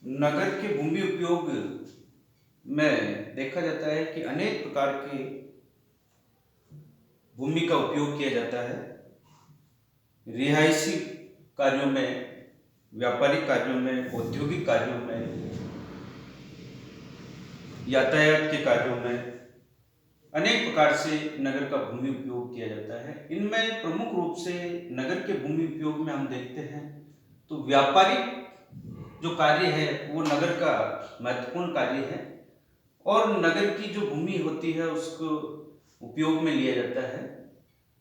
नगर के भूमि उपयोग में देखा जाता है कि अनेक प्रकार के भूमि का उपयोग किया जाता है। रिहायशी कार्यों में, व्यापारिक कार्यों में, औद्योगिक कार्यों में, यातायात के कार्यों में अनेक प्रकार से नगर का भूमि उपयोग किया जाता है। इनमें प्रमुख रूप से नगर के भूमि उपयोग में हम देखते हैं तो व्यापारिक जो कार्य है वो नगर का महत्वपूर्ण कार्य है और नगर की जो भूमि होती है उसको उपयोग में लिया जाता है।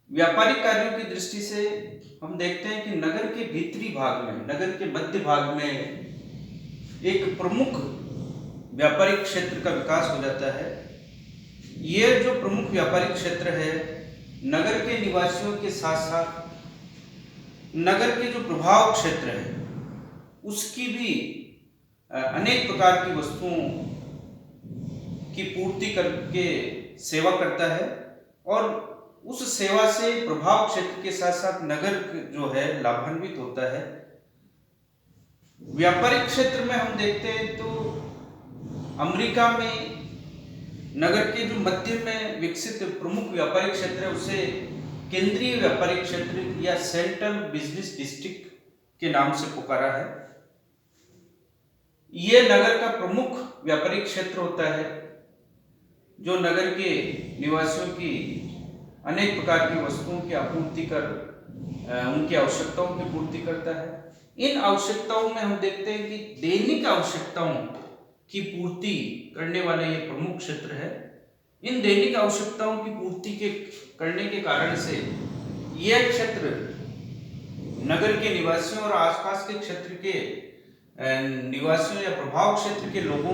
व्यापारिक कार्यों की दृष्टि से हम देखते हैं कि नगर के भीतरी भाग में, नगर के मध्य भाग में एक प्रमुख व्यापारिक क्षेत्र का विकास हो जाता है। यह जो प्रमुख व्यापारिक क्षेत्र है नगर के निवासियों के साथ साथ नगर के जो प्रभाव क्षेत्र है उसकी भी अनेक प्रकार की वस्तुओं की पूर्ति करके सेवा करता है और उस सेवा से प्रभाव क्षेत्र के साथ साथ नगर जो है लाभान्वित होता है। व्यापारिक क्षेत्र में हम देखते हैं तो अमेरिका में नगर के जो मध्य में विकसित प्रमुख व्यापारिक क्षेत्र है उसे केंद्रीय व्यापारिक क्षेत्र या सेंट्रल बिजनेस डिस्ट्रिक्ट के नाम से पुकारा है। यह नगर का प्रमुख व्यापारिक क्षेत्र होता है जो नगर के निवासियों की अनेक प्रकार की वस्तुओं की आपूर्ति कर उनकी आवश्यकताओं की पूर्ति करता है। इन आवश्यकताओं में हम देखते हैं कि दैनिक आवश्यकताओं की पूर्ति करने वाला ये प्रमुख क्षेत्र है। इन दैनिक आवश्यकताओं की पूर्ति के करने के कारण से यह क्षेत्र नगर के निवासियों और आसपास के क्षेत्र के निवासियों या प्रभाव क्षेत्र के लोगों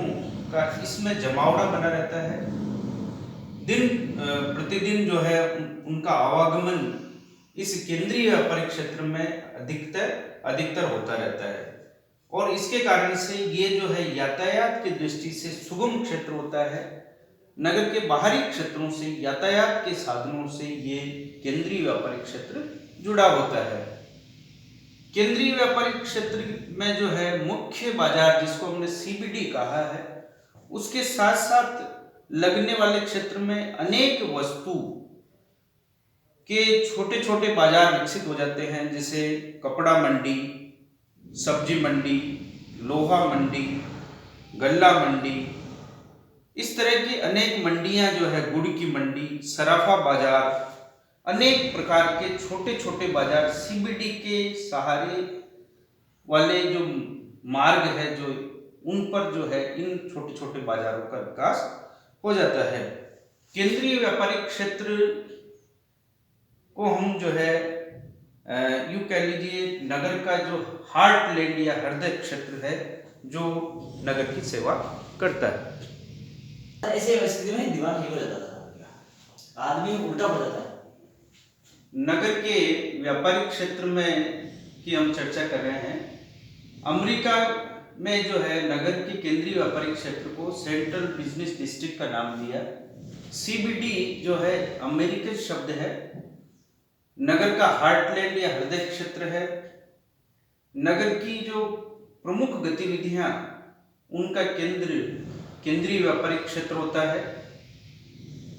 का इसमें जमावड़ा बना रहता है। दिन प्रतिदिन जो है उनका आवागमन इस केंद्रीय व्यापारिक क्षेत्र में अधिकतर होता रहता है और इसके कारण से ये जो है यातायात की दृष्टि से सुगम क्षेत्र होता है। नगर के बाहरी क्षेत्रों से यातायात के साधनों से ये केंद्रीय व्यापारिक क्षेत्र जुड़ा होता है। केंद्रीय व्यापारिक क्षेत्र में जो है मुख्य बाजार जिसको हमने सीबीडी कहा है उसके साथ साथ लगने वाले क्षेत्र में अनेक वस्तु के छोटे छोटे बाजार विकसित हो जाते हैं, जैसे कपड़ा मंडी, सब्जी मंडी, लोहा मंडी, गल्ला मंडी। इस तरह की अनेक मंडियां जो है, गुड़ की मंडी, सराफा बाजार, अनेक प्रकार के छोटे छोटे बाजार सीबीडी के सहारे वाले जो मार्ग है जो उन पर जो है इन छोटे छोटे बाजारों का विकास हो जाता है। केंद्रीय व्यापारिक क्षेत्र को हम जो है यूं कह लीजिए नगर का जो हार्टलैंड या हृदय क्षेत्र है जो नगर की सेवा करता है। ऐसे परिस्थिति में दिमाग ठीक हो जाता था, आदमी उल्टा हो जाता है। नगर के व्यापारिक क्षेत्र में की हम चर्चा कर रहे हैं। अमेरिका में जो है नगर के केंद्रीय व्यापारिक क्षेत्र को सेंट्रल बिजनेस डिस्ट्रिक्ट का नाम दिया। सीबीडी जो है अमेरिकन शब्द है, नगर का हार्टलैंड या हृदय क्षेत्र है। नगर की जो प्रमुख गतिविधियां उनका केंद्र केंद्रीय व्यापारिक क्षेत्र होता है।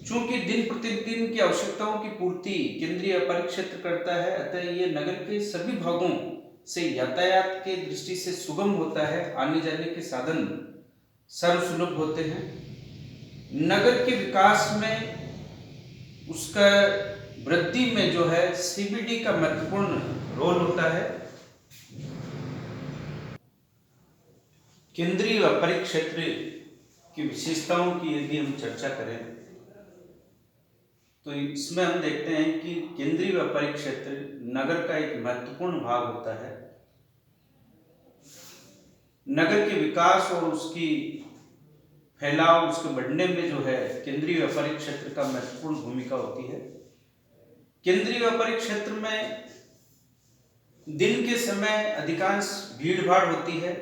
चूंकि दिन प्रतिदिन की आवश्यकताओं की पूर्ति केंद्रीय व्यापारिक क्षेत्र करता है, अतः ये नगर के सभी भागों से यातायात के दृष्टि से सुगम होता है, आने जाने के साधन सर्वसुलभ होते हैं। नगर के विकास में उसका वृद्धि में जो है सीबीडी का महत्वपूर्ण रोल होता है। केंद्रीय व्यापारिक क्षेत्र की विशेषताओं की यदि हम चर्चा करें तो इसमें हम देखते हैं कि केंद्रीय व्यापारिक क्षेत्र नगर का एक महत्वपूर्ण भाग होता है। नगर के विकास और उसकी फैलाव, उसके बढ़ने में जो है केंद्रीय व्यापारिक क्षेत्र का महत्वपूर्ण भूमिका होती है। केंद्रीय व्यापारिक क्षेत्र में दिन के समय अधिकांश भीड़ भाड़ होती है,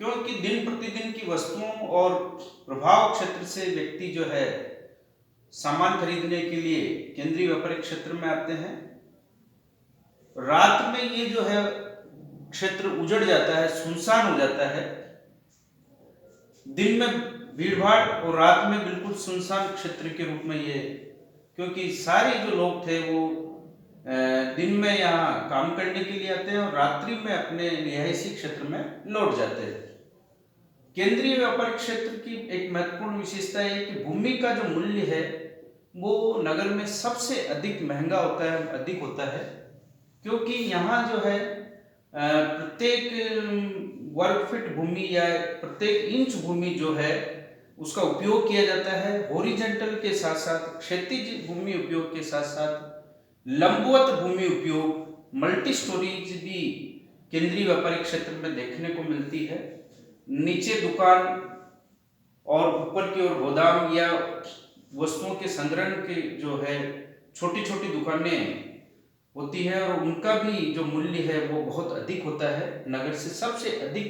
क्योंकि दिन प्रतिदिन की वस्तुओं और प्रभाव क्षेत्र से व्यक्ति जो है सामान खरीदने के लिए केंद्रीय व्यापारिक क्षेत्र में आते हैं। रात में ये जो है क्षेत्र उजड़ जाता है, सुनसान हो जाता है। दिन में भीड़भाड़ और रात में बिल्कुल सुनसान क्षेत्र के रूप में ये, क्योंकि सारे जो लोग थे वो दिन में यहाँ काम करने के लिए आते हैं और रात्रि में अपने रिहायशी क्षेत्र में लौट जाते हैं। केंद्रीय व्यापारिक क्षेत्र की एक महत्वपूर्ण विशेषता है कि भूमि का जो मूल्य है वो नगर में सबसे अधिक महंगा होता है, अधिक होता है, क्योंकि यहाँ जो है प्रत्येक वर्ग फीट भूमि या प्रत्येक इंच भूमि जो है उसका उपयोग किया जाता है। हॉरिजॉन्टल के साथ साथ क्षैतिज भूमि उपयोग के साथ साथ लंबवत भूमि उपयोग, मल्टी स्टोरेज भी केंद्रीय व्यापारिक क्षेत्र में देखने को मिलती है। नीचे दुकान और ऊपर की ओर गोदाम या वस्तुओं के संग्रहण के जो है छोटी छोटी दुकानें होती है और उनका भी जो मूल्य है वो बहुत अधिक होता है। नगर से सबसे अधिक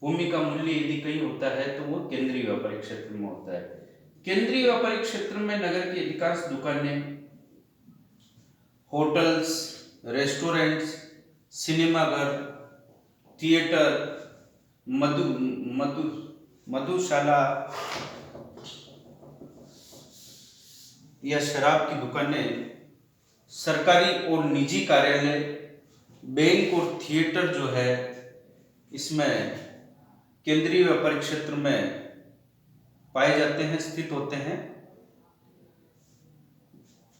भूमि का मूल्य यदि कहीं होता है तो वो केंद्रीय व्यापारिक क्षेत्र में होता है। केंद्रीय व्यापारिक क्षेत्र में नगर की अधिकांश दुकानें, होटल्स, रेस्टोरेंट्स, सिनेमाघर, थिएटर, मधुशाला या शराब की दुकानें, सरकारी और निजी कार्यालय, बैंक और थिएटर जो है इसमें केंद्रीय व्यापारिक क्षेत्र में पाए जाते हैं, स्थित होते हैं।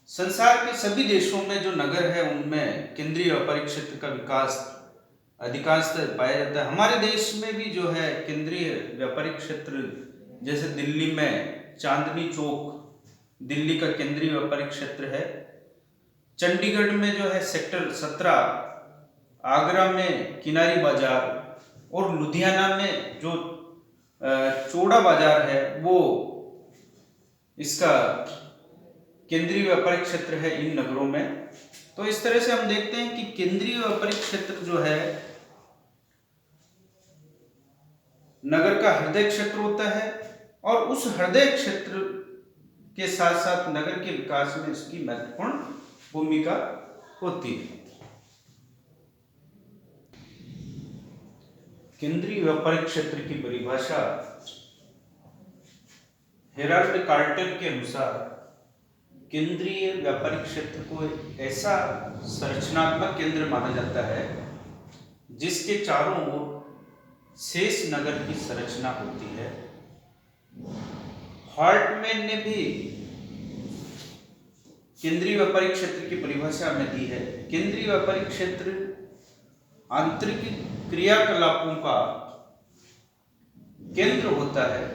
संसार के सभी देशों में जो नगर है उनमें केंद्रीय व्यापारिक क्षेत्र का विकास अधिकांशतः पाया जाता है। हमारे देश में भी जो है केंद्रीय व्यापारिक क्षेत्र, जैसे दिल्ली में चांदनी चौक दिल्ली का केंद्रीय व्यापारिक क्षेत्र है, चंडीगढ़ में जो है सेक्टर 17, आगरा में किनारी बाजार और लुधियाना में जो चौड़ा बाजार है वो इसका केंद्रीय व्यापारिक क्षेत्र है इन नगरों में। तो इस तरह से हम देखते हैं कि केंद्रीय व्यापारिक क्षेत्र जो है नगर का हृदय क्षेत्र होता है और उस हृदय क्षेत्र के साथ साथ नगर के विकास में इसकी महत्वपूर्ण भूमिका होती है। केंद्रीय व्यापारिक क्षेत्र की परिभाषा हेराल्ड कार्टर के अनुसार केंद्रीय व्यापारिक क्षेत्र को एक ऐसा संरचनात्मक केंद्र माना जाता है जिसके चारों ओर शेष नगर की संरचना होती है। हार्टमैन ने भी केंद्रीय व्यापारिक क्षेत्र की परिभाषा हमें दी है। केंद्रीय व्यापारिक क्षेत्र आंतरिक क्रियाकलापों का केंद्र होता है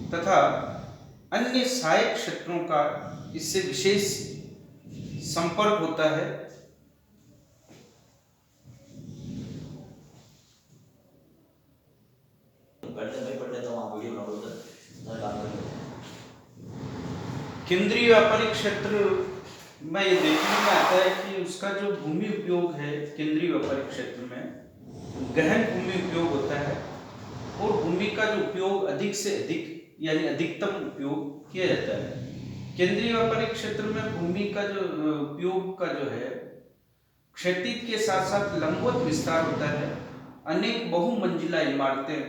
तथा अन्य सहायक क्षेत्रों का इससे विशेष संपर्क होता है। केंद्रीय व्यापारिक क्षेत्र में ये देखने में आता है कि उसका जो भूमि उपयोग है केंद्रीय व्यापारिक क्षेत्र में गहन भूमि उपयोग होता है और भूमि का जो उपयोग अधिक से अधिक यानी अधिकतम उपयोग किया जाता है। केंद्रीय व्यापारिक क्षेत्र में भूमि का जो उपयोग का जो है क्षैतिज के साथ साथ लंबवत विस्तार होता है। अनेक बहुमंजिला इमारतें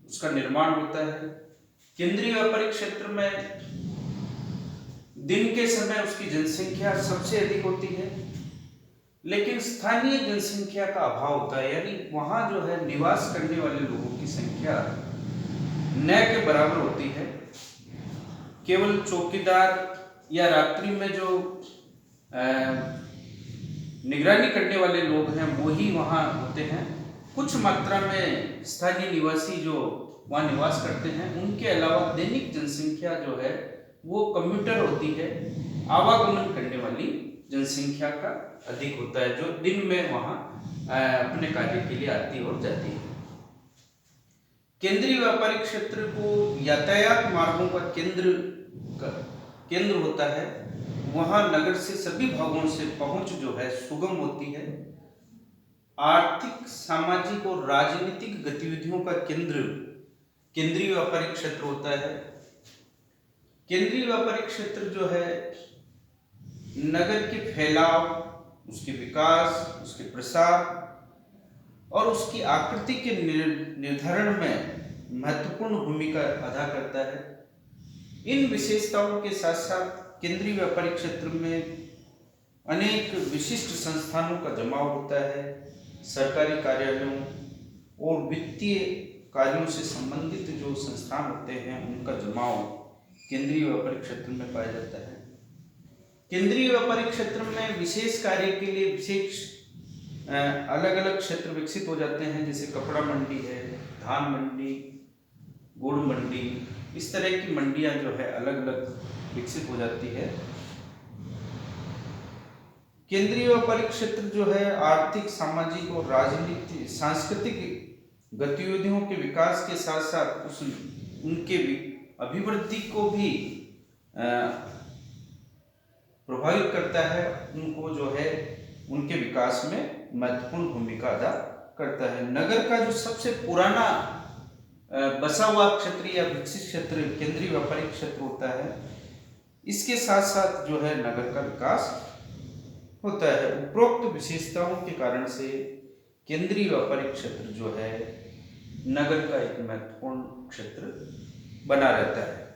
उसका निर्माण होता है। केंद्रीय व्यापारिक क्षेत्र में दिन के समय उसकी जनसंख्या सबसे अधिक होती है, लेकिन स्थानीय जनसंख्या का अभाव होता है, यानी वहां जो है निवास करने वाले लोगों की संख्या न के बराबर होती है। केवल चौकीदार या रात्रि में जो निगरानी करने वाले लोग हैं वो ही वहां होते हैं। कुछ मात्रा में स्थानीय निवासी जो वहां निवास करते हैं, उनके अलावा दैनिक जनसंख्या जो है वो कम्यूटर होती है, आवागमन करने वाली जनसंख्या का अधिक होता है, जो दिन में वहां अपने कार्य के लिए आती और जाती है। केंद्रीय व्यापारिक क्षेत्र को यातायात मार्गों का केंद्र होता है। वहां नगर से सभी भागों से पहुंच जो है सुगम होती है। आर्थिक, सामाजिक और राजनीतिक गतिविधियों का केंद्र केंद्रीय व्यापारिक क्षेत्र होता है। केंद्रीय व्यापारिक क्षेत्र जो है नगर के फैलाव, उसके विकास, उसके प्रसार और उसकी आकृति के निर्धारण में महत्वपूर्ण भूमिका अदा करता है। इन विशेषताओं के साथ साथ केंद्रीय व्यापारिक क्षेत्र में अनेक विशिष्ट संस्थानों का जमाव होता है। सरकारी कार्यालयों और वित्तीय कार्यों से संबंधित जो संस्थान होते हैं उनका जमाव केंद्रीय व्यापारिक क्षेत्र में पाया जाता है। केंद्रीय व्यापारिक क्षेत्र में विशेष कार्य के लिए विशेष अलग अलग क्षेत्र विकसित हो जाते हैं, जैसे कपड़ा मंडी है, धान मंडी, गुड़ मंडी, इस तरह की मंडियां जो है अलग अलग विकसित हो जाती है। केंद्रीय व्यापारिक क्षेत्र जो है आर्थिक, सामाजिक और राजनीतिक सांस्कृतिक गतिविधियों के विकास के साथ साथ उनके अभिवृद्धि को भी प्रभावित करता है, उनको जो है उनके विकास में महत्वपूर्ण भूमिका अदा करता है। नगर का जो सबसे पुराना बसा हुआ क्षेत्र या विकसित क्षेत्र केंद्रीय व्यापारिक क्षेत्र होता है। इसके साथ साथ जो है नगर का विकास होता है। उपरोक्त विशेषताओं के कारण से केंद्रीय व्यापारिक क्षेत्र जो है नगर का एक महत्वपूर्ण क्षेत्र बना रहता है।